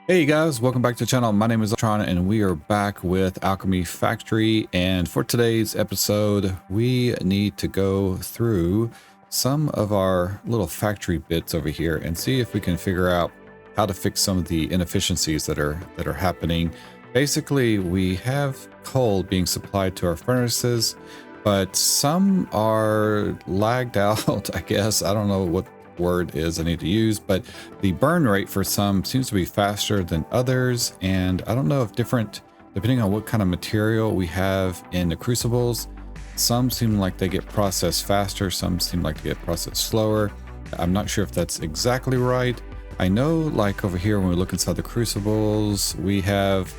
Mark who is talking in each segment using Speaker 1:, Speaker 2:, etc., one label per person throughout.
Speaker 1: Hey guys, welcome back to the channel. My name is Tron and we are back with Alchemy Factory, and for today's episode we need to go through some of our little factory bits over here and see if we can figure out how to fix some of the inefficiencies that are happening. Basically, we have coal being supplied to our furnaces, but some are lagged out, I guess. I don't know what word is I need to use, but the burn rate for some seems to be faster than others, and I don't know if depending on what kind of material we have in the crucibles, some seem like they get processed faster, some seem like they get processed slower. I'm not sure if that's exactly right. I know, like over here when we look inside the crucibles, we have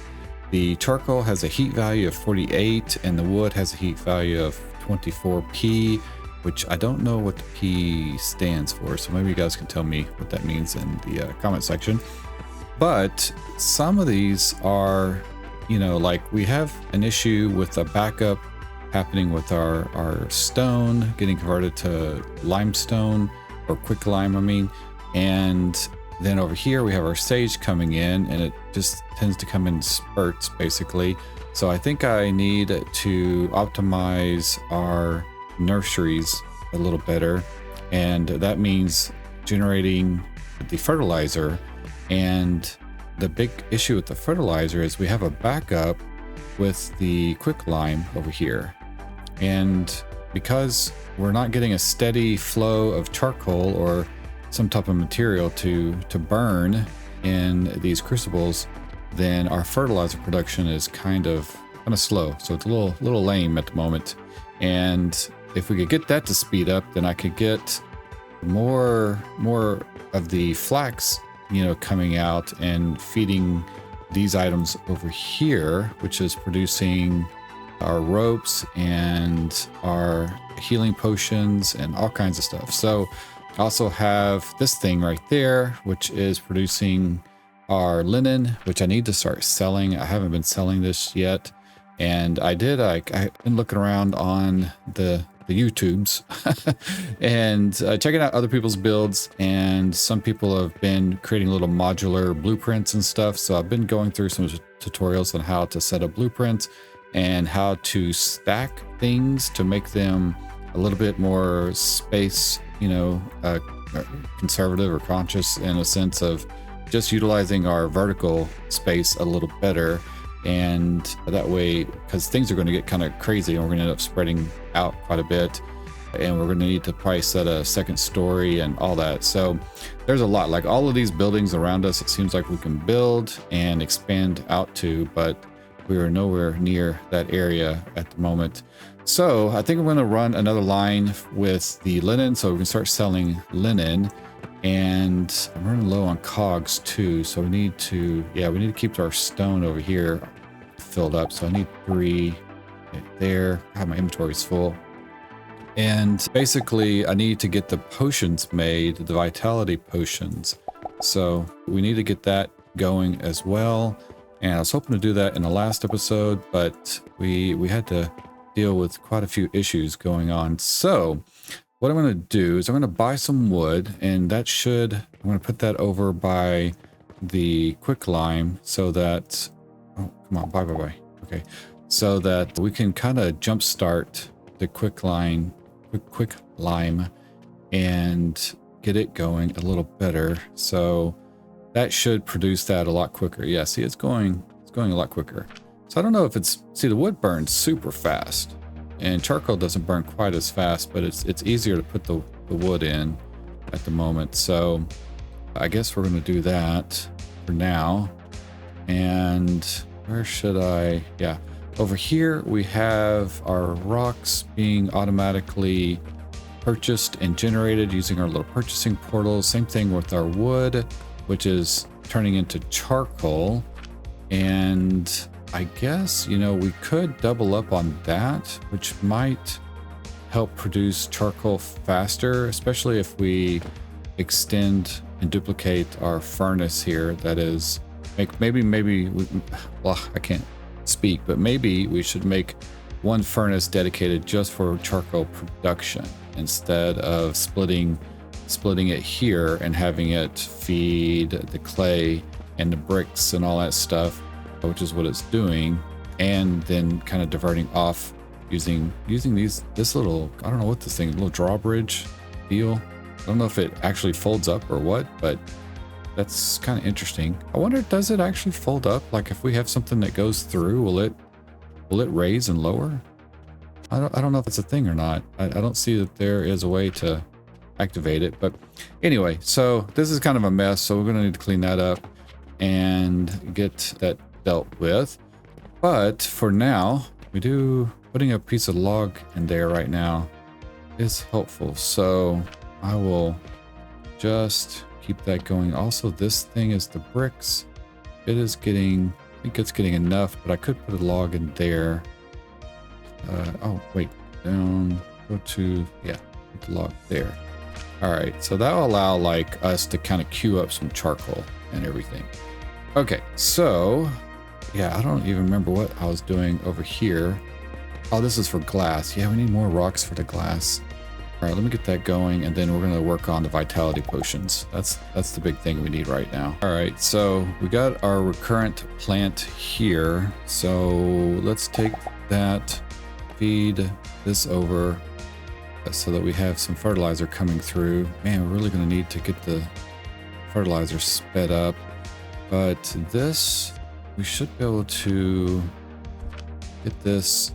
Speaker 1: the charcoal has a heat value of 48 and the wood has a heat value of 24p, which I don't know what the P stands for, so maybe you guys can tell me what that means in the comment section. But some of these are, like we have an issue with a backup happening with our stone getting converted to limestone, or quick lime, I mean. And then over here we have our sage coming in, and it just tends to come in spurts, basically. So I think I need to optimize our nurseries a little better, and that means generating the fertilizer. And the big issue with the fertilizer is we have a backup with the quicklime over here, and because we're not getting a steady flow of charcoal or some type of material to burn in these crucibles, then our fertilizer production is kind of slow. So it's a little lame at the moment. And if we could get that to speed up, then I could get more of the flax, coming out and feeding these items over here, which is producing our ropes and our healing potions and all kinds of stuff. So I also have this thing right there, which is producing our linen, which I need to start selling. I haven't been selling this yet. And I've been looking around on the YouTubes and checking out other people's builds, and some people have been creating little modular blueprints and stuff. So I've been going through some tutorials on how to set up blueprints and how to stack things to make them a little bit more space, conservative or conscious, in a sense of just utilizing our vertical space a little better. And that way, because things are going to get kind of crazy and we're going to end up spreading out quite a bit, and we're going to need to probably set a second story and all that. So there's a lot, like all of these buildings around us, it seems like we can build and expand out to, but we are nowhere near that area at the moment. So I think I'm going to run another line with the linen so we can start selling linen. And I'm running low on cogs too, so we need to keep our stone over here filled up. So I need 3 right there. God, my inventory's full. And basically I need to get the potions made, the vitality potions. So we need to get that going as well. And I was hoping to do that in the last episode, but we had to deal with quite a few issues going on. So what I'm going to do is I'm going to buy some wood, and I'm going to put that over by the quicklime so that, oh, come on, bye. Okay. So that we can kind of jumpstart the quicklime and get it going a little better. So that should produce that a lot quicker. Yeah, see, it's going a lot quicker. So I don't know if the wood burns super fast. And charcoal doesn't burn quite as fast, but it's easier to put the wood in at the moment. So I guess we're going to do that for now. And where should I? Yeah, over here we have our rocks being automatically purchased and generated using our little purchasing portal. Same thing with our wood, which is turning into charcoal. And I guess, we could double up on that, which might help produce charcoal faster, especially if we extend and duplicate our furnace here. That is, I can't speak, but maybe we should make one furnace dedicated just for charcoal production instead of splitting it here and having it feed the clay and the bricks and all that stuff, which is what it's doing, and then kind of diverting off using this little, I don't know what this thing, little drawbridge deal. I don't know if it actually folds up or what, but that's kind of interesting. I wonder, does it actually fold up? Like if we have something that goes through, will it raise and lower? I don't know if it's a thing or not. I don't see that there is a way to activate it, but anyway, so this is kind of a mess, so we're going to need to clean that up and get that dealt with. But for now, putting a piece of log in there right now is helpful, so I will just keep that going. Also, this thing is the bricks. It is getting, I think it's getting enough, but I could put a log in there. Oh wait, down, go to, yeah, put the log there. All right, so that'll allow like us to kind of queue up some charcoal and everything. Okay, so yeah, I don't even remember what I was doing over here. Oh, this is for glass. Yeah, we need more rocks for the glass. All right, let me get that going, and then we're gonna work on the vitality potions. That's the big thing we need right now. All right, so we got our recurrent plant here. So let's take that, feed this over so that we have some fertilizer coming through. Man, we're really gonna need to get the fertilizer sped up. But this, we should be able to get this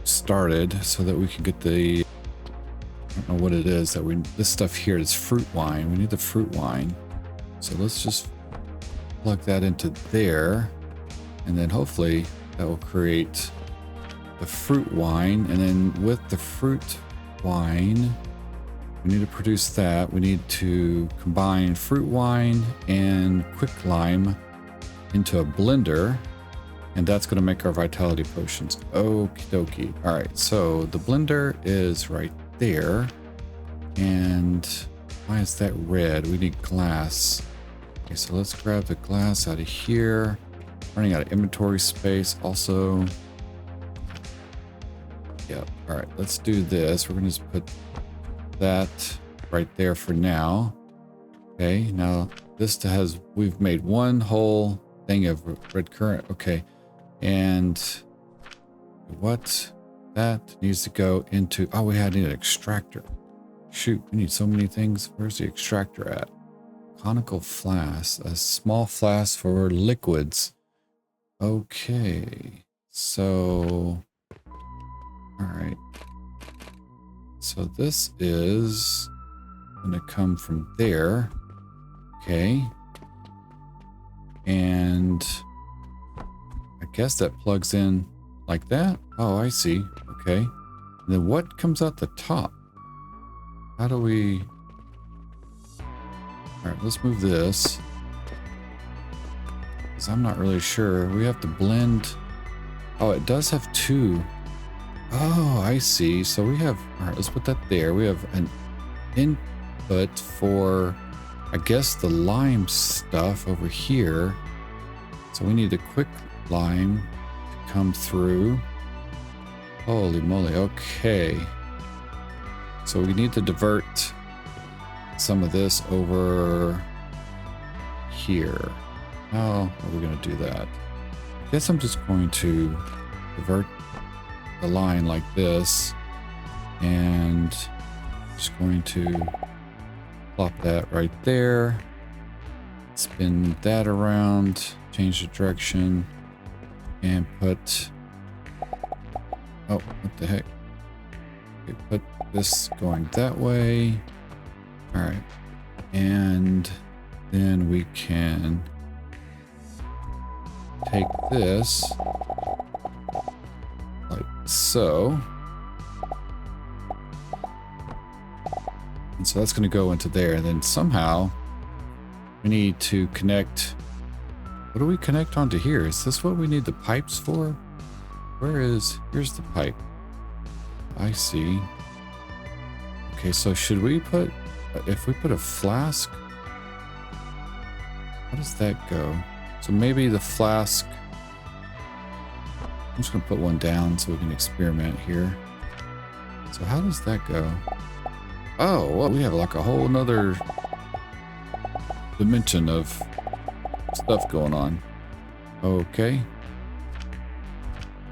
Speaker 1: started so that we can get the, I don't know what it is that this stuff here is fruit wine. We need the fruit wine. So let's just plug that into there, and then hopefully that will create the fruit wine. And then with the fruit wine, we need to produce that. We need to combine fruit wine and quicklime into a blender, and that's going to make our vitality potions. Okie dokie. All right, so the blender is right there. And why is that red? We need glass. Okay, so let's grab the glass out of here. Running out of inventory space also. Yep. All right, let's do this. We're going to just put that right there for now. Okay, now this has, we've made one whole thing of red current. Okay. And what that needs to go into, oh, we need an extractor. Shoot, we need so many things. Where's the extractor at? Conical flask, a small flask for liquids. Okay, so all right, so this is gonna come from there. Okay, and I guess that plugs in like that. Oh, I see. Okay. And then what comes out the top? How do we... All right, let's move this, because I'm not really sure. We have to blend. Oh, it does have two. Oh, I see. So we have... All right, let's put that there. We have an input for, I guess, the lime stuff over here. So we need the quick lime to come through. Holy moly. Okay, so we need to divert some of this over here. How are we going to do that? I guess I'm just going to divert the line like this, and just going to plop that right there, spin that around, change the direction, and put, oh, what the heck? Okay, put this going that way. All right, and then we can take this like so, and so that's going to go into there, and then somehow we need to connect. What do we connect onto here? Is this what we need the pipes for? Here's the pipe. I see. Okay, so should we put, if we put a flask, how does that go? So maybe the flask, I'm just gonna put one down so we can experiment here. So how does that go? Oh, well, we have like a whole nother dimension of stuff going on. Okay.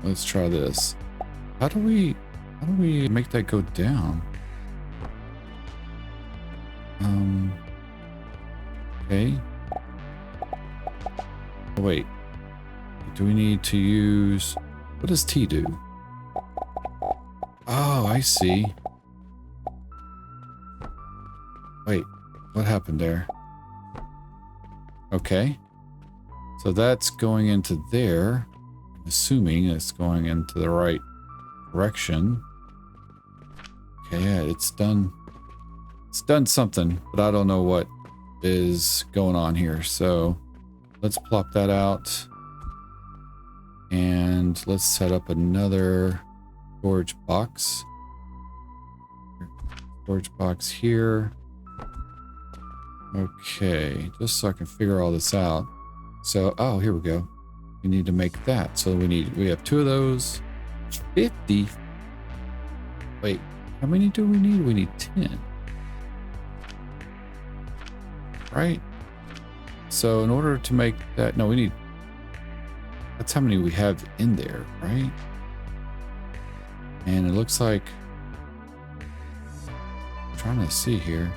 Speaker 1: Let's try this. How do we make that go down? Okay. Oh, wait. Do we need to use... What does T do? Oh, I see. Wait, what happened there? Okay. So that's going into there. Assuming it's going into the right direction. Okay, yeah, it's done. It's done something, but I don't know what is going on here. So let's plop that out. And let's set up another storage box. Storage box here. Okay, just so I can figure all this out. So, oh, here we go. We need to make that. So we have 2 of those. 50. Wait, how many do we need? We need 10. Right? So in order to make that, no, we need, that's how many we have in there, right? And it looks like, I'm trying to see here.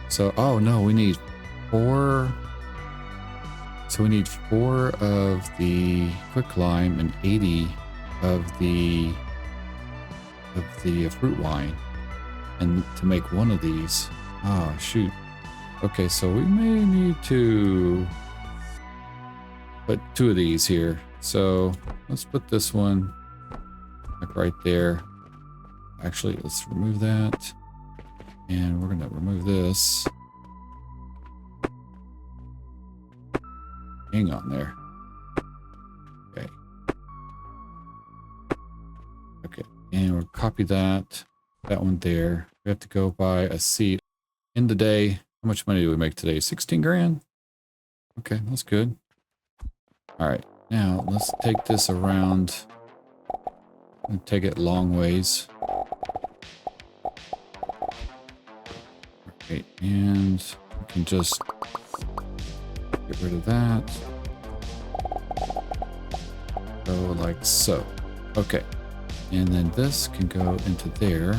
Speaker 1: So, oh no, we need 4. So we need 4 of the quicklime and 80 of the fruit wine, and to make 1 of these. Oh shoot. Okay, so we may need to put 2 of these here. So let's put this one like right there. Actually, let's remove that. And we're gonna remove this. Hang on there. Okay. Okay, and we'll copy that one there. We have to go buy a seed. In the day, how much money do we make today? 16 grand? Okay, that's good. All right, now let's take this around and take it long ways. Okay, and we can just get rid of that. Go like so. Okay, and then this can go into there.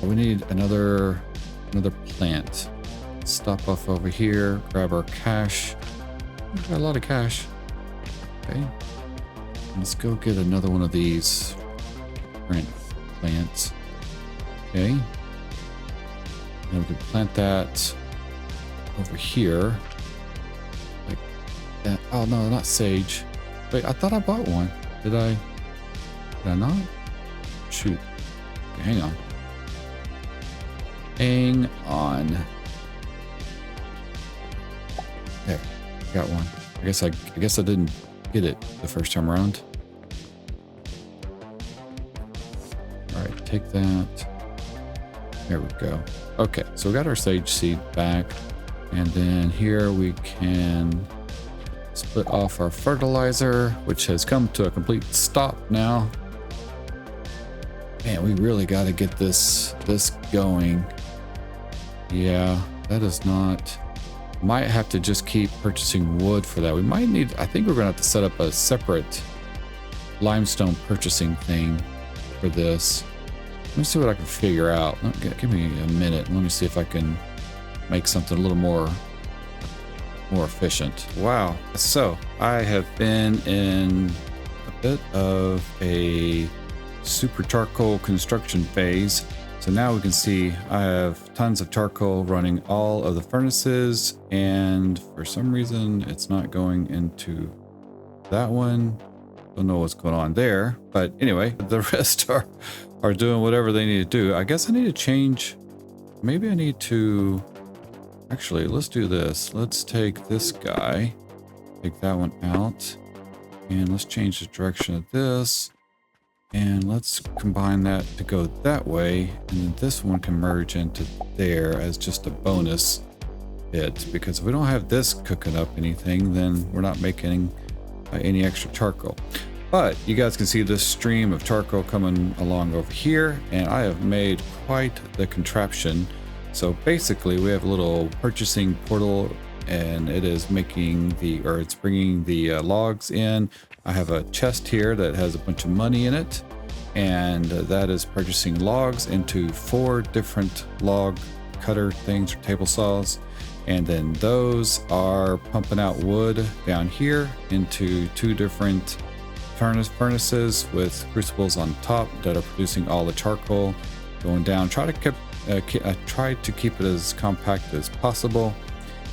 Speaker 1: We need another plant. Stop off over here, grab our cash. We've got a lot of cash. Okay, let's go get another one of these current plants. Okay, and we can plant that over here like that. Oh no, not sage. Wait, I thought I bought one. Did I not? Shoot. Okay, hang on. Hang on. There, got one. I guess I didn't get it the first time around. All right, take that. There we go. Okay, so we got our sage seed back, and then here we can split off our fertilizer, which has come to a complete stop now. Man, we really got to get this going. Yeah, that is not... Might have to just keep purchasing wood for that. We might need... I think we're going to have to set up a separate limestone purchasing thing for this. Let me see what I can figure out. Give me a minute. Let me see if I can make something a little more efficient. Wow. So, I have been in a bit of a super charcoal construction phase. So now we can see I have tons of charcoal running all of the furnaces, and for some reason it's not going into that one. Don't know what's going on there, but anyway, the rest are doing whatever they need to do. I guess I need to change. Maybe I need to actually, let's do this. Let's take this guy, take that one out, and let's change the direction of this. And let's combine that to go that way, and then this one can merge into there as just a bonus bit, because if we don't have this cooking up anything, then we're not making any extra charcoal. But you guys can see this stream of charcoal coming along over here, and I have made quite the contraption. So basically we have a little purchasing portal and it is making it's bringing the logs in. I have a chest here that has a bunch of money in it, and that is purchasing logs into 4 different log cutter things or table saws, and then those are pumping out wood down here into 2 different furnaces with crucibles on top that are producing all the charcoal going down. Try to keep it as compact as possible,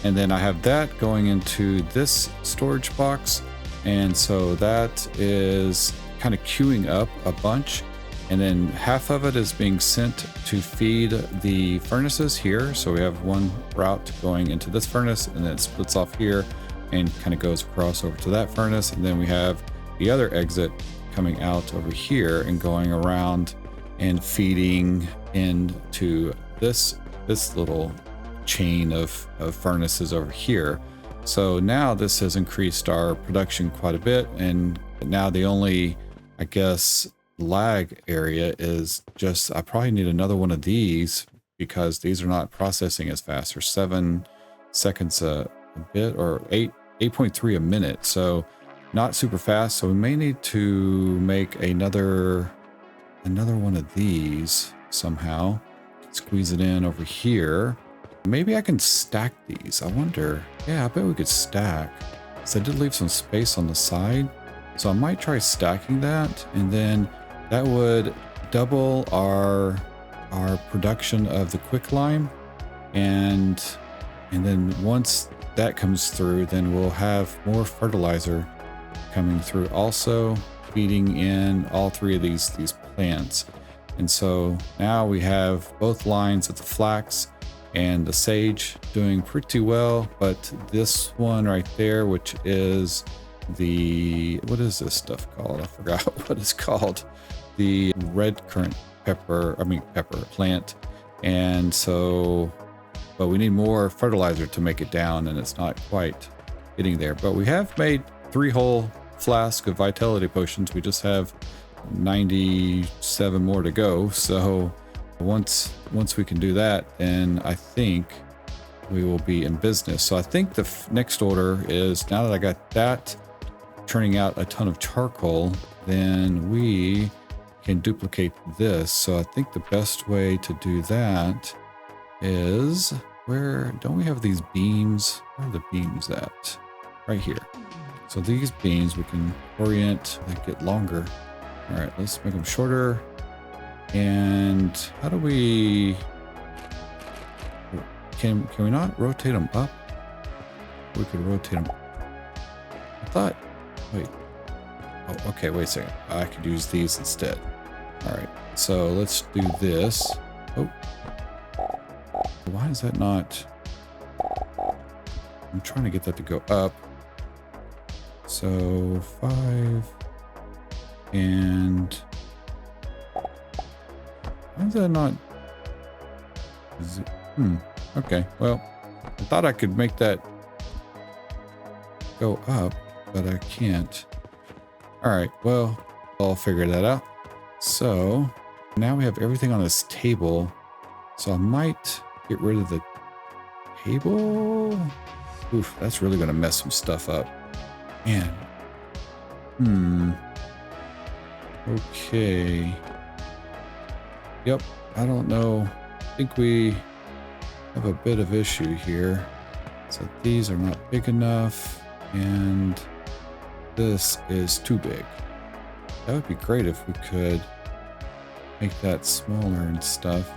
Speaker 1: and then I have that going into this storage box, and so that is kind of queuing up a bunch, and then half of it is being sent to feed the furnaces here. So we have one route going into this furnace, and then it splits off here and kind of goes across over to that furnace, and then we have the other exit coming out over here and going around and feeding into this little chain of furnaces over here. So now this has increased our production quite a bit, and now the only, I guess, lag area is just I probably need another one of these because these are not processing as fast. Or 7 seconds a bit, or 8.3 a minute, so not super fast. So we may need to make another one of these somehow. Squeeze it in over here. Maybe I can stack these. I wonder. Yeah, I bet we could stack. So I did leave some space on the side, so I might try stacking that, and then that would double our production of the quicklime, and then once that comes through, then we'll have more fertilizer coming through, also feeding in all 3 of these plants. And so now we have both lines of the flax and the sage doing pretty well, but this one right there, which is what is this stuff called? I forgot what it's called. The red currant pepper plant. And so, but we need more fertilizer to make it down, and it's not quite getting there. But we have made 3 whole flasks of vitality potions. We just have 97 more to go. So once we can do that, then I think we will be in business. So I think the next order is, now that I got that turning out a ton of charcoal, then we can duplicate this. So I think the best way to do that is, where don't we have these beams? Where are the beams at? Right here. So these beams we can orient, they get longer. All right, let's make them shorter. And how do we, can we not rotate them up? We could rotate them. I thought, wait. Oh, okay, wait a second. I could use these instead. All right, so let's do this. Oh, why is that not? I'm trying to get that to go up. So 5 and why is that not? Okay, well, I thought I could make that go up, but I can't. All right, well, I'll figure that out. So now we have everything on this table. So I might get rid of the table. Oof, that's really gonna mess some stuff up. Man. Okay. Yep, I don't know. I think we have a bit of issue here. So these are not big enough, and this is too big. That would be great if we could make that smaller and stuff.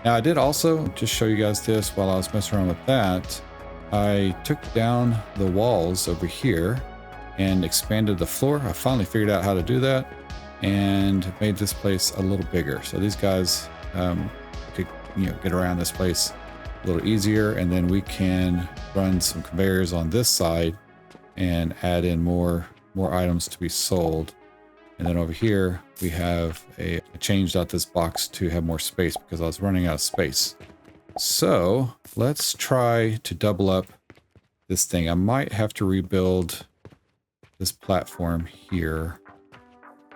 Speaker 1: Now I did also just show you guys this while I was messing around with that. I took down the walls over here and expanded the floor. I finally figured out how to do that and made this place a little bigger. So these guys could, get around this place a little easier, and then we can run some conveyors on this side and add in more items to be sold. And then over here we have I changed out this box to have more space because I was running out of space. So let's try to double up this thing. I might have to rebuild this platform here.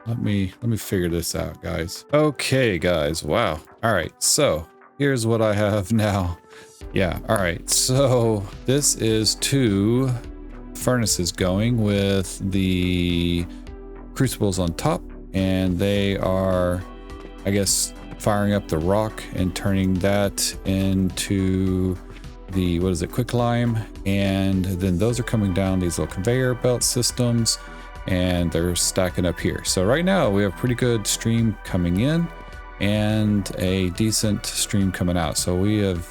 Speaker 1: Let me figure this out, guys. Okay, guys. Wow. All right. So here's what I have now. Yeah, all right. So this is 2 furnaces going with the crucibles on top, and they are, I guess, firing up the rock and turning that into the, what is it, quicklime. And then those are coming down these little conveyor belt systems, and they're stacking up here. So right now we have pretty good stream coming in and a decent stream coming out. So we have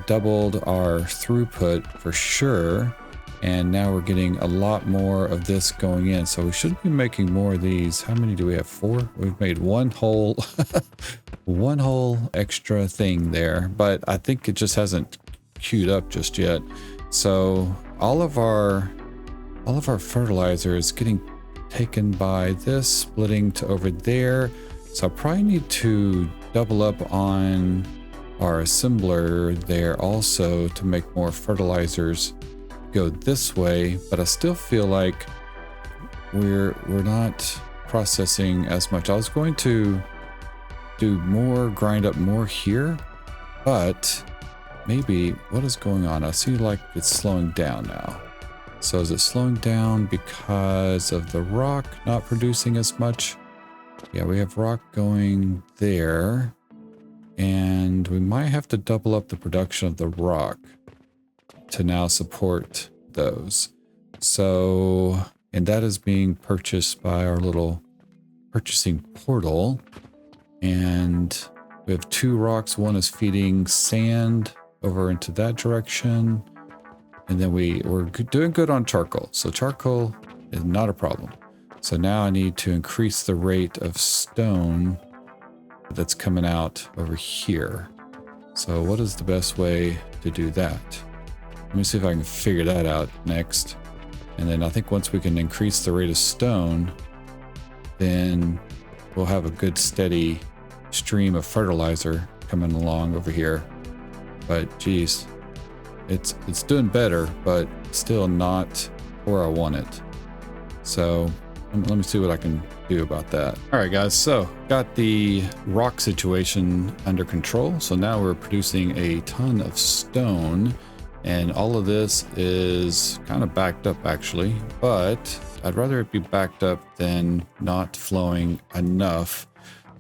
Speaker 1: doubled our throughput for sure, and now we're getting a lot more of this going in. So we should be making more of these. How many do we have? 4. We've made one whole one whole extra thing there, but I think it just hasn't queued up just yet. So all of our fertilizer is getting taken by this, splitting to over there. So I probably need to double up on our assembler there also to make more fertilizers go this way. But I still feel like we're not processing as much. I was going to do more, grind up more here, but maybe what is going on? I see like it's slowing down now. So is it slowing down because of the rock not producing as much? Yeah, we have rock going there, and we might have to double up the production of the rock to now support those. So, and that is being purchased by our little purchasing portal. And we have 2 rocks. One is feeding sand over into that direction. And then we're doing good on charcoal. So charcoal is not a problem. So now I need to increase the rate of stone that's coming out over here. So what is the best way to do that? Let me see if I can figure that out next. And then I think once we can increase the rate of stone, then we'll have a good steady stream of fertilizer coming along over here. But geez, it's doing better, but still not where I want it. So let me see what I can do about that. All right, guys, so got the rock situation under control. So now we're producing a ton of stone, and all of this is kind of backed up actually, but I'd rather it be backed up than not flowing enough.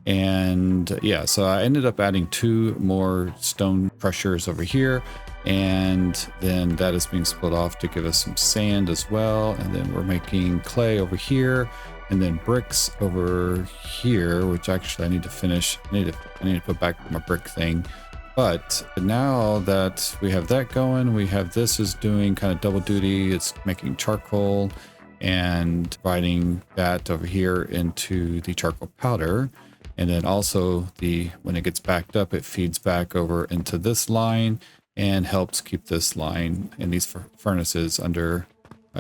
Speaker 1: And yeah, so I ended up adding 2 more stone crushers over here, and then that is being split off to give us some sand as well. And then we're making clay over here, and then bricks over here, which actually I need to finish. I need to put back my brick thing. But now that we have that going, we have this is doing kind of double duty. It's making charcoal and providing that over here into the charcoal powder. And then also when it gets backed up, it feeds back over into this line and helps keep this line and these furnaces under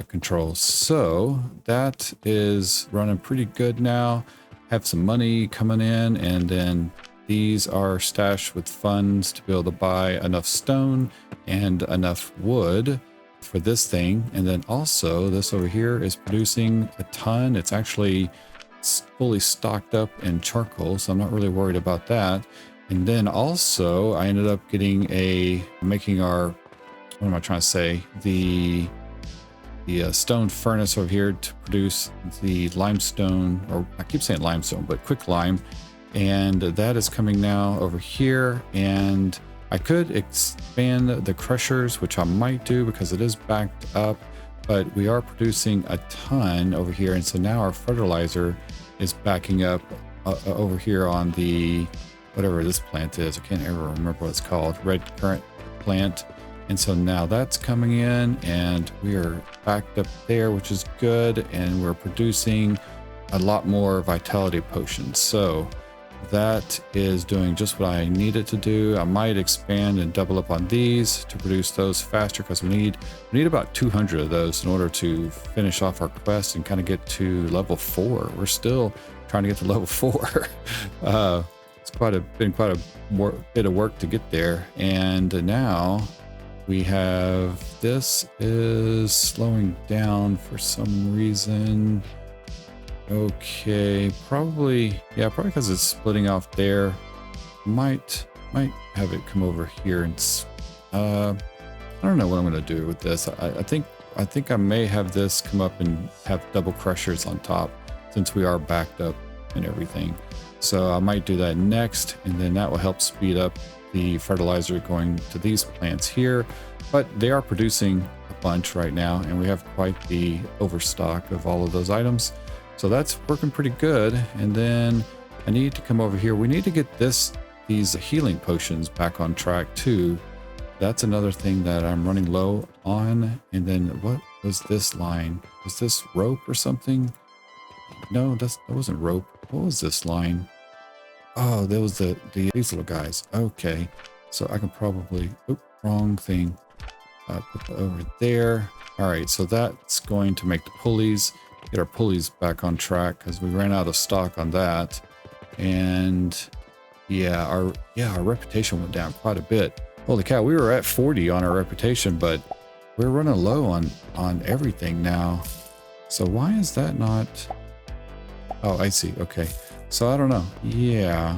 Speaker 1: control. So that is running pretty good now. Have some money coming in, and then these are stashed with funds to be able to buy enough stone and enough wood for this thing. And then also this over here is producing a ton. It's actually fully stocked up in charcoal, so I'm not really worried about that. And then also I ended up making our, what am I trying to say? The stone furnace over here to produce the limestone, or I keep saying limestone, but quicklime. And that is coming now over here. And I could expand the crushers, which I might do because it is backed up, but we are producing a ton over here. And so now our fertilizer is backing up over here on the, whatever this plant is. I can't ever remember what it's called, red currant plant. And so now that's coming in, and we are backed up there, which is good. And we're producing a lot more vitality potions. So that is doing just what I need it to do. I might expand and double up on these to produce those faster, because we need about 200 of those in order to finish off our quest and kind of get to level 4. We're still trying to get to level 4. It's been quite a bit of work to get there. And now we have, this is slowing down for some reason. Okay, probably because it's splitting off there. Might Might have it come over here and I don't know what I'm going to do with this. I think I may have this come up and have double crushers on top since we are backed up and everything. So I might do that next, and then that will help speed up the fertilizer going to these plants here. But they are producing a bunch right now, and we have quite the overstock of all of those items. So that's working pretty good. And then I need to come over here. We need to get these healing potions back on track too. That's another thing that I'm running low on. And then what was this line? Was this rope or something? No, that wasn't rope. What was this line? Oh, that was these little guys. Okay, so I can probably, wrong thing. Put that over there. All right, so that's going to make the pulleys, get our pulleys back on track because we ran out of stock on that. And yeah, our reputation went down quite a bit. Holy cow, we were at 40 on our reputation, but we're running low on everything now. So why is that not? Oh, I see. Okay. So I don't know. Yeah.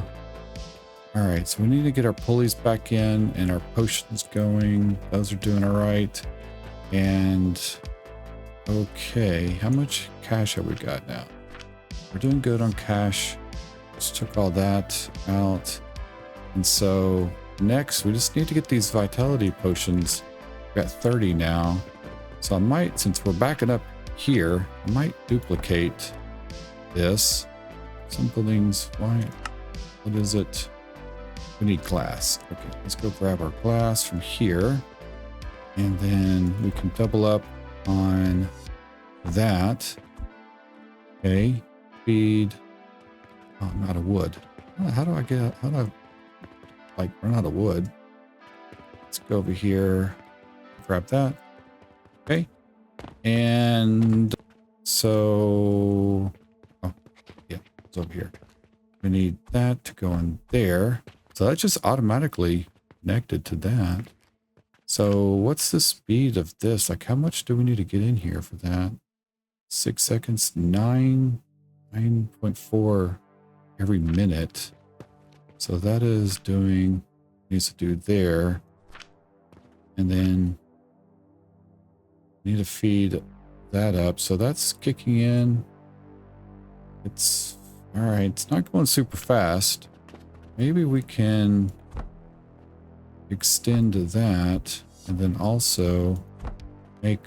Speaker 1: All right. So we need to get our pulleys back in and our potions going. Those are doing all right. And okay. How much cash have we got now? We're doing good on cash. Just took all that out. And so next we just need to get these vitality potions. We got 30 now. So I might, since we're backing up here, I might duplicate this. Some buildings, why? What is it? We need glass. Okay, let's go grab our glass from here. And then we can double up on that. Okay, feed. Oh, I'm out of wood. How do I like run out of wood? Let's go over here, grab that. Okay. And so, oh, yeah, it's over here. We need that to go in there. So that's just automatically connected to that. So what's the speed of this? Like, how much do we need to get in here for that? 6 seconds, 9.4 every minute. So that is doing, needs to do there. And then need to feed that up. So that's kicking in. It's all right. It's not going super fast. Maybe we can extend that and then also make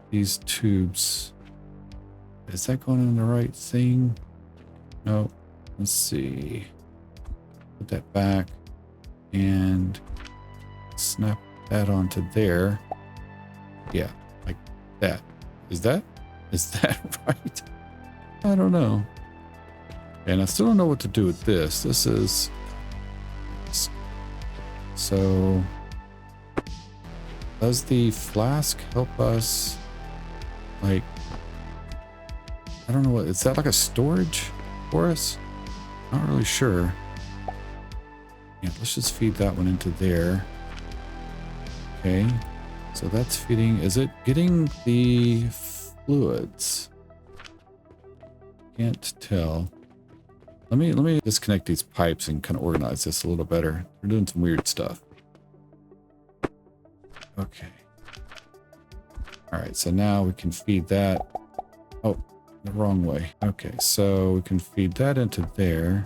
Speaker 1: these tubes. Is that going in the right thing? No. Let's see. Put that back and snap that onto there. Yeah, like that. Is that right? I don't know. And I still don't know what to do with this. This is so. Does the flask help us? Like, I don't know what. Is that like a storage for us? Not really sure. Yeah, let's just feed that one into there. Okay, so that's feeding. Is it getting the fluids? Can't tell. Let me disconnect these pipes and kind of organize this a little better. We're doing some weird stuff. Okay. All right, so now we can feed that. Oh, the wrong way. Okay, so we can feed that into there.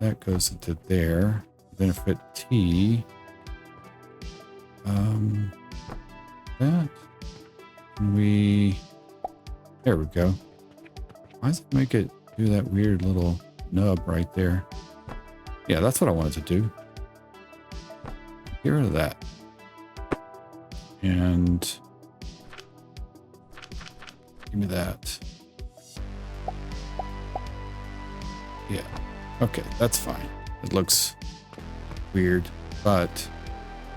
Speaker 1: That goes into there. Benefit T. That. Can we... There we go. Why does it make it do that weird little nub right there? Yeah, that's what I wanted to do. Get rid of that. And give me that. Yeah. Okay, that's fine. It looks weird, but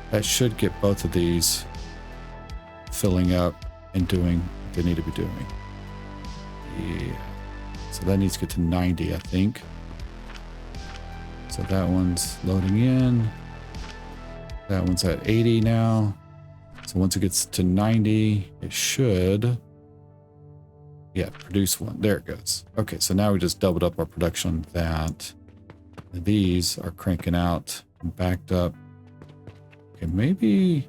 Speaker 1: that should get both of these filling up and doing what they need to be doing. Yeah. So that needs to get to 90, I think. So that one's loading in. That one's at 80 now. So once it gets to 90, it should, yeah, produce one. There it goes. Okay, so now we just doubled up our production on that. These are cranking out I'm backed up. Okay, maybe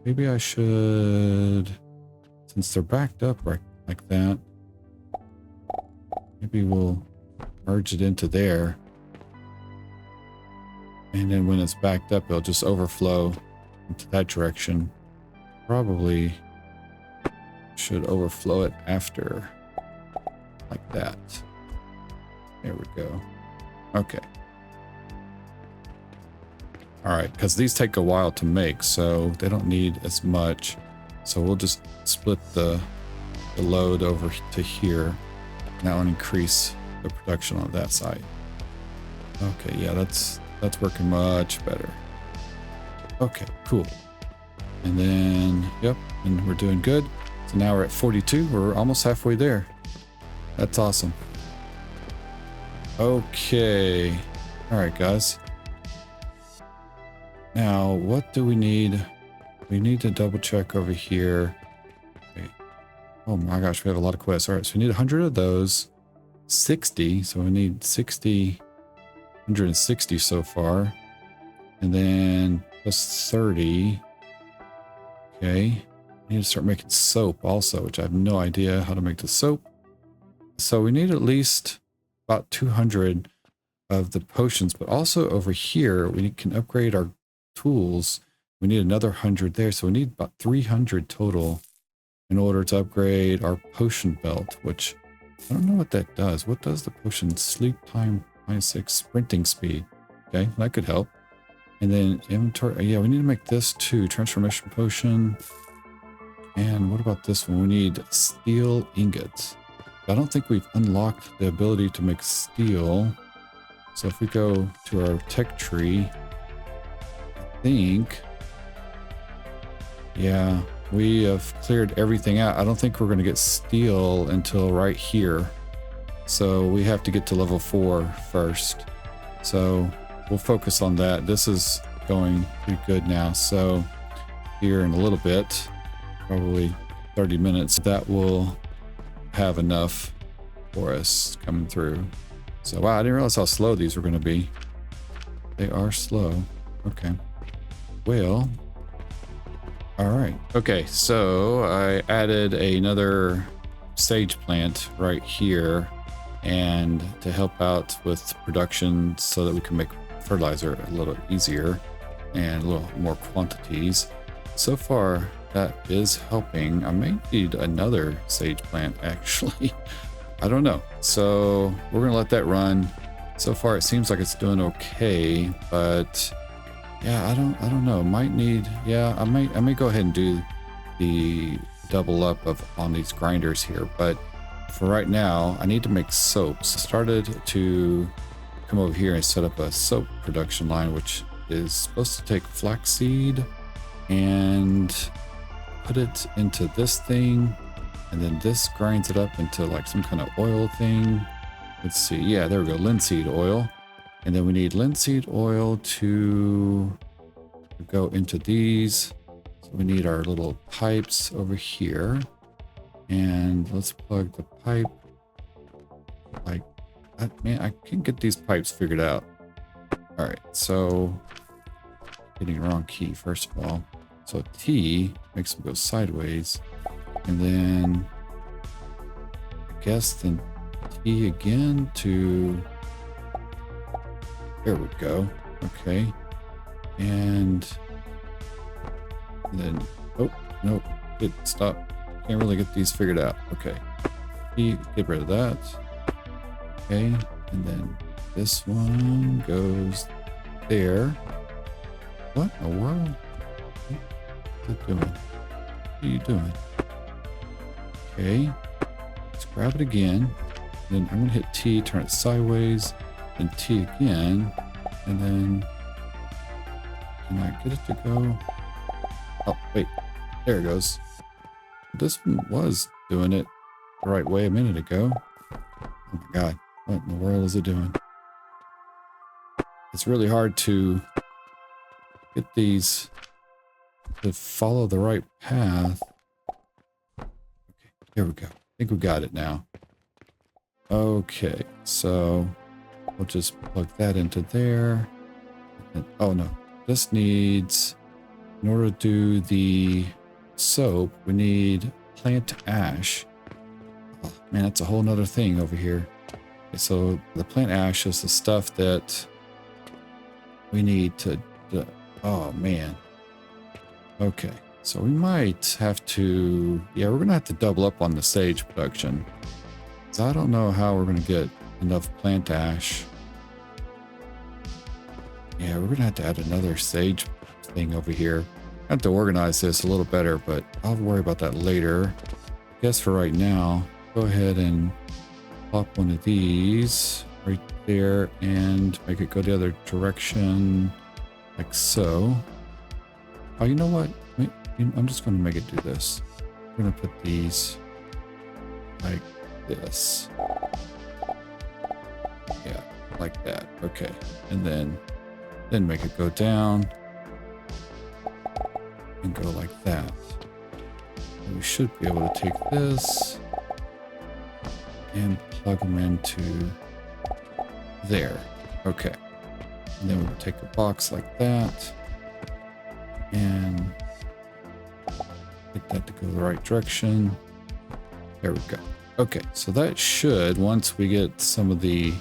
Speaker 1: I should, since they're backed up right like that, maybe we'll merge it into there. And then when it's backed up, it'll just overflow into that direction. Probably should overflow it after, like that. There we go. Okay. All right, because these take a while to make, so they don't need as much. So we'll just split the load over to here. And that will increase the production on that side. Okay, yeah, that's working much better. Okay, cool. And then, yep, and we're doing good. So now we're at 42. We're almost halfway there. That's awesome. Okay. All right, guys. Now, what do we need? We need to double check over here. Okay. Oh my gosh, we have a lot of quests. All right, so we need 100 of those. 60, so we need 160 so far. And then plus 30. Okay. I need to start making soap also, which I have no idea how to make the soap. So we need at least about 200 of the potions, but also over here, we can upgrade our tools. We need another 100 there. So we need about 300 total in order to upgrade our potion belt, which I don't know what that does. What does the potion? Sleep time -6, sprinting speed. Okay, that could help. And then inventory. Yeah, we need to make this too. Transformation potion. And what about this one? We need steel ingots. I don't think we've unlocked the ability to make steel. So if we go to our tech tree, I think, yeah, we have cleared everything out. I don't think we're going to get steel until right here. So we have to get to level 4 first. So we'll focus on that. This is going pretty good now. So here in a little bit, probably 30 minutes, that will have enough for us coming through. So wow, I didn't realize how slow these were going to be. They are slow. Okay. Well, all right. Okay, so I added another sage plant right here, and to help out with production so that we can make fertilizer a little easier and a little more quantities. So far, that is helping. I may need another sage plant, actually. I don't know. So we're gonna let that run. So far, it seems like it's doing okay, but yeah, I don't know. Might need. Yeah, I may go ahead and do the double up on these grinders here, but for right now, I need to make soaps. I started to come over here and set up a soap production line, which is supposed to take flaxseed and put it into this thing, and then this grinds it up into like some kind of oil thing. Let's see. Yeah, there we go. Linseed oil. And then we need linseed oil to go into these. So we need our little pipes over here. And let's plug the pipe like that. Man, I can't get these pipes figured out. All right, so hitting the wrong key, first of all. So T makes them go sideways. And then I guess then T again to, there we go. Okay. And then, oh, no, stop. Can't really get these figured out. Okay. T, get rid of that. Okay. And then this one goes there. What in the world? What are you doing? What are you doing? Okay. Let's grab it again. Then I'm going to hit T, turn it sideways, and T again. And then, can I get it to go? Oh, wait. There it goes. This one was doing it the right way a minute ago. Oh my God. What in the world is it doing? It's really hard to get these to follow the right path. Okay, here we go. I think we got it now. Okay, so we'll just plug that into there. Oh no, this needs, in order to do the soap, we need plant ash. Oh man, that's a whole nother thing over here. Okay, so the plant ash is the stuff that we need to, oh man. Okay, so we might have to, yeah, we're gonna have to double up on the sage production. So I don't know how we're gonna get enough plant ash. Yeah, we're gonna have to add another sage thing over here. I have to organize this a little better, but I'll worry about that later. I guess for right now, go ahead and pop one of these right there and make it go the other direction, like so. Oh, you know what? Wait, I'm just gonna make it do this. I'm gonna put these like this. Yeah, like that. Okay, and then make it go down and go like that. And we should be able to take this and plug them into there. Okay, and then we'll take a box like that and get that to go the right direction. There we go. Okay, so that should, once we get some of the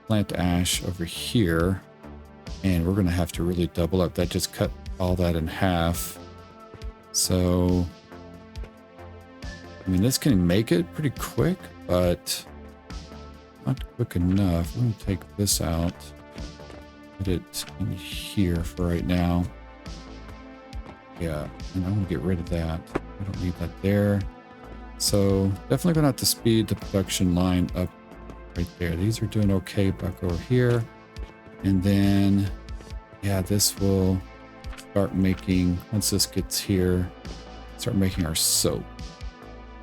Speaker 1: plant ash over here, and we're gonna have to really double up. That just cut all that in half. So, I mean, this can make it pretty quick, but not quick enough. Let me take this out. Put it in here for right now. Yeah, and I'm gonna get rid of that. I don't need that there. So definitely gonna have to speed the production line up right there. These are doing okay back over here. And then, yeah, this will start making, once this gets here, start making our soap.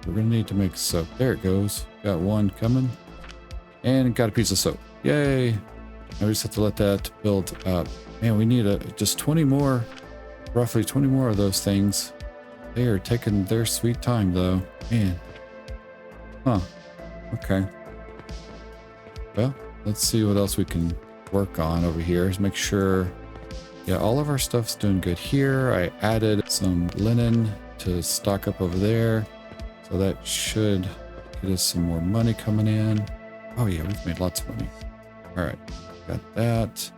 Speaker 1: We're gonna need to make soap. There it goes. Got one coming. And got a piece of soap. Yay! Now we just have to let that build up. Man, we need just 20 more, roughly 20 more of those things. They are taking their sweet time though. Man. Huh. Okay. Well, let's see what else we can work on over here. Just make sure, yeah, all of our stuff's doing good here. I added some linen to stock up over there. So that should get us some more money coming in. Oh yeah, we've made lots of money. All right, got that.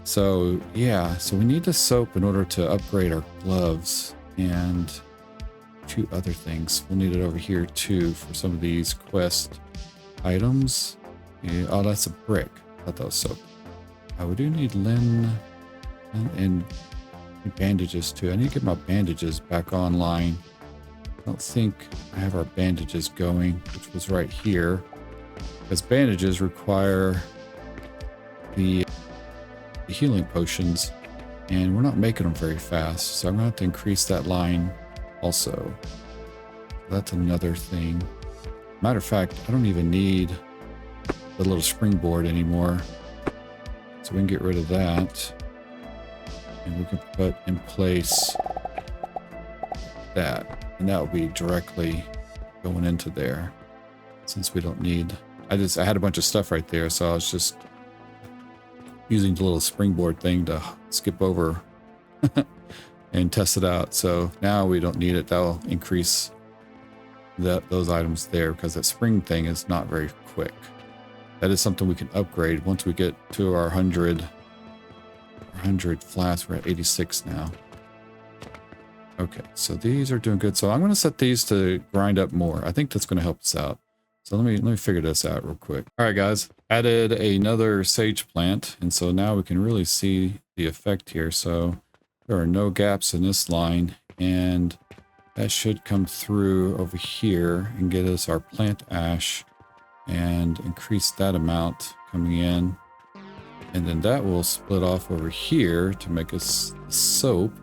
Speaker 1: So yeah, so we need the soap in order to upgrade our gloves and two other things. We'll need it over here too for some of these quest items. Yeah, oh, that's a brick. I thought that was soap. We do need linen and bandages too. I need to get my bandages back online. I don't think I have our bandages going, which was right here. Because bandages require the healing potions, and we're not making them very fast, so I'm gonna have to increase that line also. That's another thing. Matter of fact, I don't even need the little springboard anymore, so we can get rid of that, and we can put in place that, and that will be directly going into there, since we don't need. I had a bunch of stuff right there, so I was just using the little springboard thing to skip over and test it out. So now we don't need it. That'll increase those items there, because that spring thing is not very quick. That is something we can upgrade once we get to our 100 flats. We're at 86 now. Okay, so these are doing good. So I'm going to set these to grind up more. I think that's going to help us out. So let me figure this out real quick. All right, guys, added another sage plant, and so now we can really see the effect here. So there are no gaps in this line, and that should come through over here and get us our plant ash and increase that amount coming in. And then that will split off over here to make us soap.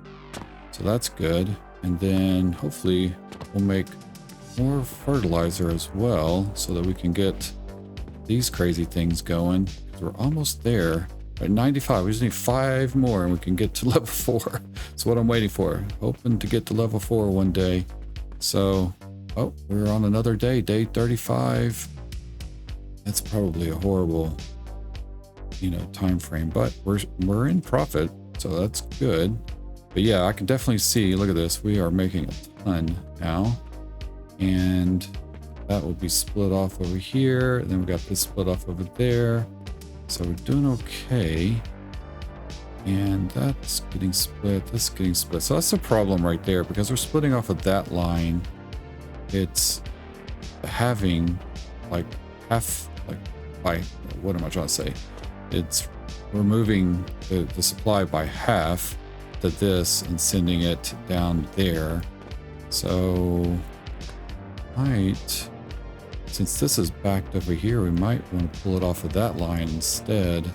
Speaker 1: So that's good. And then hopefully we'll make more fertilizer as well, so that we can get these crazy things going. We're almost there. At 95, we just need 5 more and we can get to level 4. That's what I'm waiting for. Hoping to get to level 4 one day. So, oh, we're on another day, day 35. That's probably a horrible you know, time frame, but we're in profit, so that's good. But yeah, I can definitely see, look at this, we are making a ton now, and that will be split off over here, and then we got this split off over there, so we're doing okay. And that's getting split, this is getting split. So that's the problem right there, because we're splitting off of that line. It's having like half, like by, what am I trying to say? It's removing the supply by half to this and sending it down there. So might, since this is backed over here, we might want to pull it off of that line instead.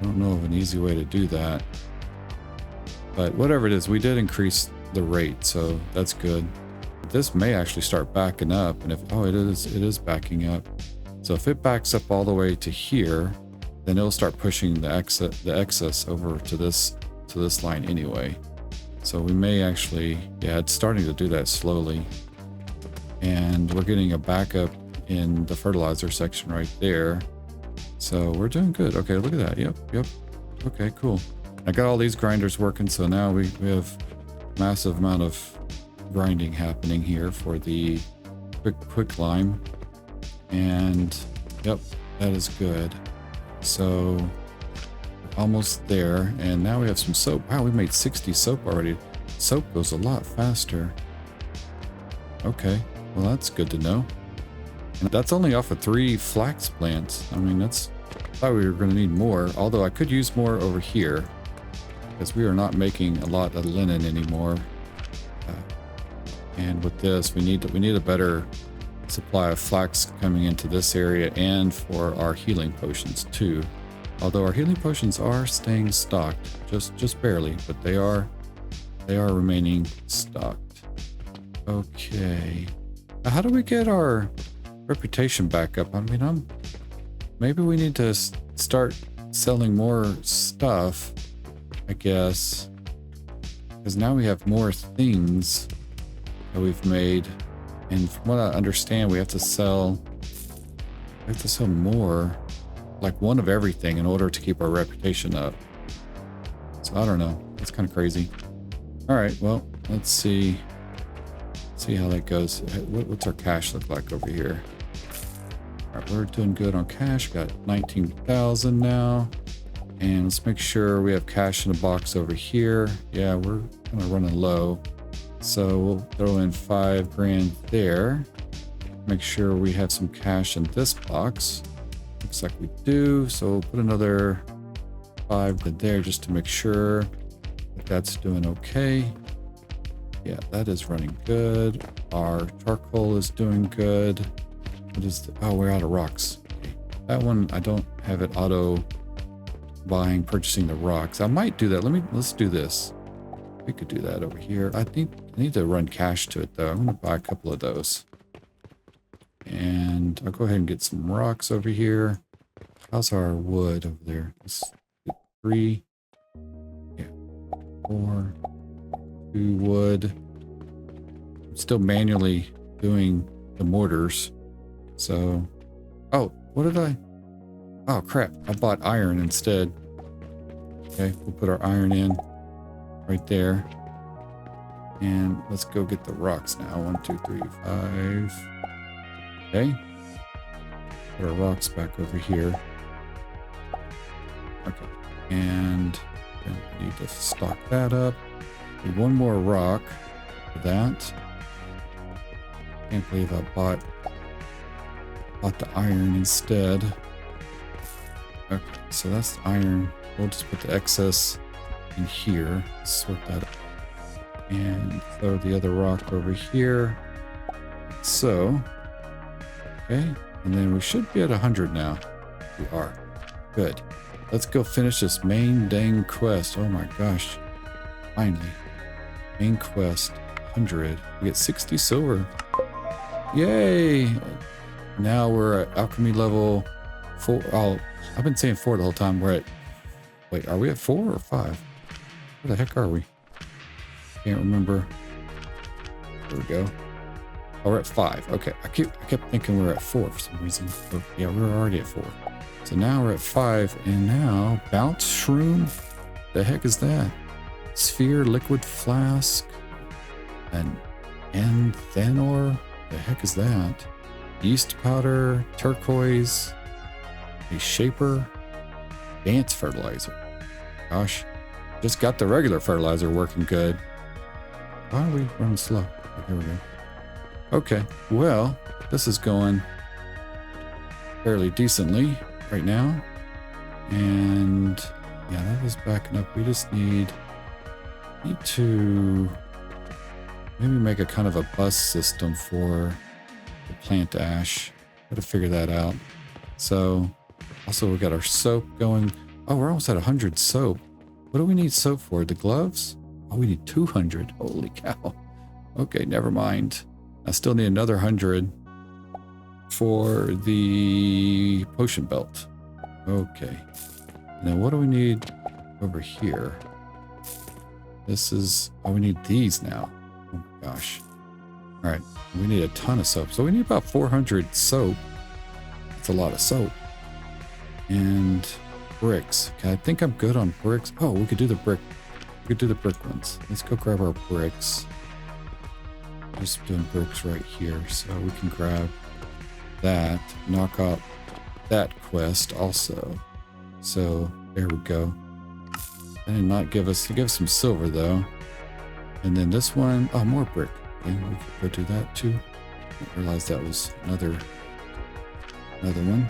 Speaker 1: I don't know of an easy way to do that, but whatever it is, we did increase the rate, so that's good. This may actually start backing up, and if, oh, it is backing up. So if it backs up all the way to here, then it'll start pushing the excess over to this line anyway. So we may actually, yeah, it's starting to do that slowly, and we're getting a backup in the fertilizer section right there. So we're doing good. Okay, look at that. Yep. Okay, cool. I got all these grinders working, so now we have massive amount of grinding happening here for the quick lime. And yep, that is good. So almost there. And now we have some soap. Wow, we made 60 soap already. Soap goes a lot faster. Okay, well, that's good to know. And that's only off of 3 flax plants. I mean, I thought we were going to need more, although I could use more over here because we are not making a lot of linen anymore. And with this, we need a better supply of flax coming into this area, and for our healing potions too. Although our healing potions are staying stocked, just barely, but they are remaining stocked. Okay, now, how do we get our reputation back up? I mean, maybe we need to start selling more stuff, I guess, because now we have more things that we've made, and from what I understand, we have to sell more, like one of everything, in order to keep our reputation up. So I don't know, that's kind of crazy. All right, well, let's see how that goes. What's our cash look like over here? All right, we're doing good on cash. Got 19,000 now. And let's make sure we have cash in a box over here. Yeah, we're kind of running low. So we'll throw in 5 grand there. Make sure we have some cash in this box. Looks like we do. So we'll put another 5 there just to make sure that that's doing okay. Yeah, that is running good. Our charcoal is doing good. What is oh, we're out of rocks. Okay. That one, I don't have it auto purchasing the rocks. I might do that. Let's do this. We could do that over here. I need to run cash to it though. I'm gonna buy a couple of those. And I'll go ahead and get some rocks over here. How's our wood over there? Let's get 3. Yeah. 4. 2 wood. I'm still manually doing the mortars. So, oh, what did I? Oh crap, I bought iron instead. Okay, we'll put our iron in right there. And let's go get the rocks now. 1, 2, 3, 5. Okay. Put our rocks back over here. Okay. And then we need to stock that up. Need 1 more rock for that. Can't believe I bought the iron instead. Okay, so that's the iron. We'll just put the excess in here. Sort that up. And throw the other rock over here. Like so. Okay, and then we should be at 100 now. We are. Good. Let's go finish this main dang quest. Oh my gosh. Finally. Main quest. 100. We get 60 silver. Yay! Now we're at alchemy level 4. Oh, I've been saying 4 the whole time. We're at... Wait, are we at 4 or 5? Where the heck are we? Can't remember. There we go. Oh, we're at 5. Okay, I kept thinking we were at 4 for some reason. But yeah, we were already at 4. So now we're at 5, and now bounce shroom. The heck is that? Sphere, liquid flask, and Thanor. The heck is that? Yeast powder, turquoise, a shaper, dance fertilizer. Gosh, just got the regular fertilizer working good. Why are we running slow? Oh, here we go. Okay, well, this is going fairly decently right now. And yeah, that is backing up. We just need to maybe make a kind of a bus system for the plant ash. Gotta figure that out. So also we got our soap going. Oh, we're almost at 100 soap. What do we need soap for? The gloves? Oh, we need 200. Holy cow. Okay, never mind. I still need another 100 for the potion belt. Okay. Now what do we need over here? This is, oh, we need these now. Oh my gosh. All right, we need a ton of soap. So we need about 400 soap. That's a lot of soap. And bricks. Okay, I think I'm good on bricks. Oh, we could do the brick. We could do the brick ones. Let's go grab our bricks. Just doing bricks right here. So we can grab that, knock out that quest also. So there we go. That did not give us, it gives some silver though. And then this one, oh, more brick. And we could go do that too. I realized that was another one.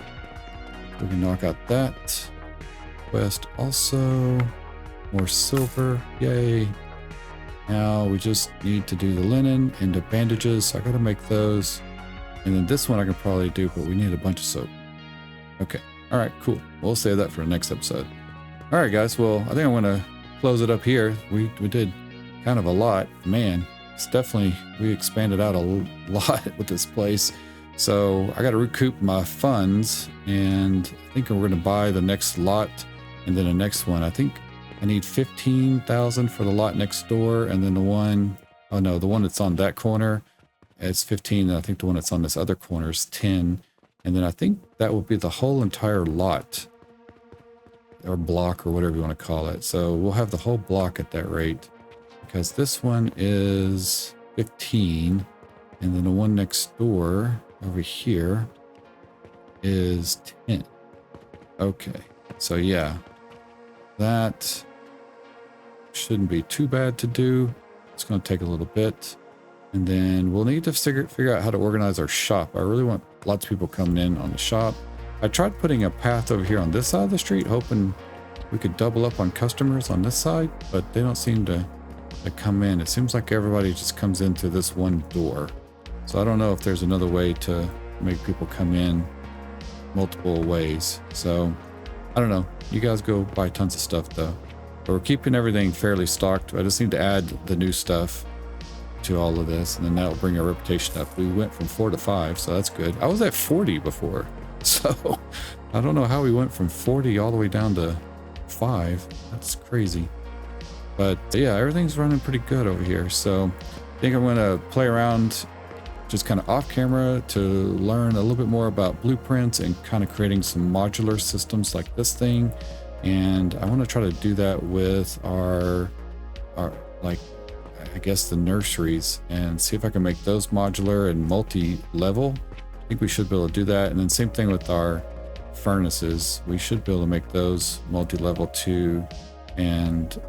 Speaker 1: We can knock out that quest also. More silver, yay. Now we just need to do the linen and the bandages. So I gotta make those. And then this one I can probably do, but we need a bunch of soap. Okay, all right, cool. We'll save that for the next episode. All right, guys, well, I think I'm gonna close it up here. We did kind of a lot. Man, it's definitely, we expanded out a lot with this place. So I got to recoup my funds, and I think we're going to buy the next lot and then the next one. I think I need 15,000 for the lot next door, and then the one, oh no, the one that's on that corner, it's 15, and I think the one that's on this other corner is 10. And then I think that will be the whole entire lot, or block, or whatever you want to call it. So we'll have the whole block at that rate, because this one is 15, and then the one next door over here is 10. Okay, so yeah, that shouldn't be too bad to do. It's going to take a little bit, and then we'll need to figure out how to organize our shop. I really want lots of people coming in on the shop. I tried putting a path over here on this side of the street, hoping we could double up on customers on this side, but they don't seem to come in. It seems like everybody just comes in through this one door. So I don't know if there's another way to make people come in multiple ways. So I don't know. You guys go buy tons of stuff though. But we're keeping everything fairly stocked. I just need to add the new stuff to all of this, and then that'll bring our reputation up. We went from 4 to 5, so that's good. I was at 40 before. So I don't know how we went from 40 all the way down to 5. That's crazy. But yeah, everything's running pretty good over here. So I think I'm going to play around just kind of off camera to learn a little bit more about blueprints and kind of creating some modular systems like this thing. And I want to try to do that with our like, I guess the nurseries, and see if I can make those modular and multi-level. I think we should be able to do that. And then same thing with our furnaces. We should be able to make those multi-level too, and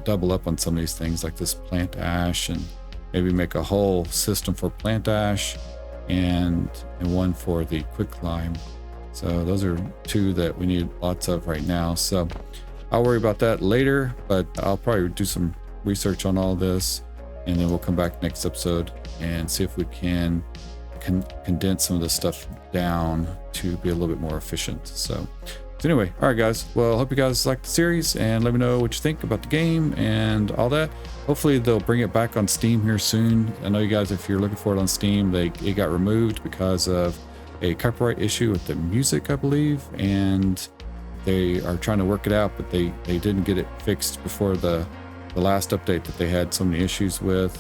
Speaker 1: double up on some of these things like this plant ash, and maybe make a whole system for plant ash and one for the quicklime. So those are two that we need lots of right now. So I'll worry about that later, but I'll probably do some research on all this, and then we'll come back next episode and see if we can condense some of this stuff down to be a little bit more efficient. So anyway, all right guys, well, I hope you guys like the series, and let me know what you think about the game and all that. Hopefully they'll bring it back on Steam here soon. I know you guys, if you're looking for it on Steam, it got removed because of a copyright issue with the music, I believe, and they are trying to work it out, but they didn't get it fixed before the the last update that they had so many issues with.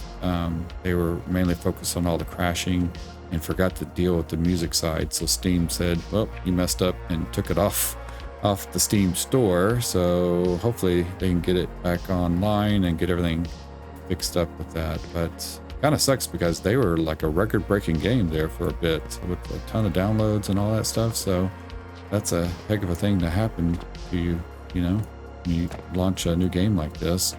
Speaker 1: They were mainly focused on all the crashing and forgot to deal with the music side. So Steam said, well, you messed up, and took it off the Steam store. So hopefully they can get it back online and get everything fixed up with that. But kind of sucks because they were like a record-breaking game there for a bit with a ton of downloads and all that stuff. So that's a heck of a thing to happen to you, you know, when you launch a new game like this.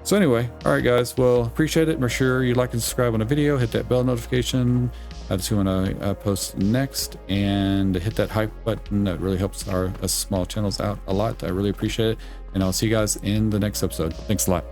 Speaker 1: So anyway, all right, guys. Well, appreciate it. Make sure you like and subscribe on the video. Hit that bell notification to see when I post next, and hit that hype button. That really helps us small channels out a lot. I really appreciate it. And I'll see you guys in the next episode. Thanks a lot.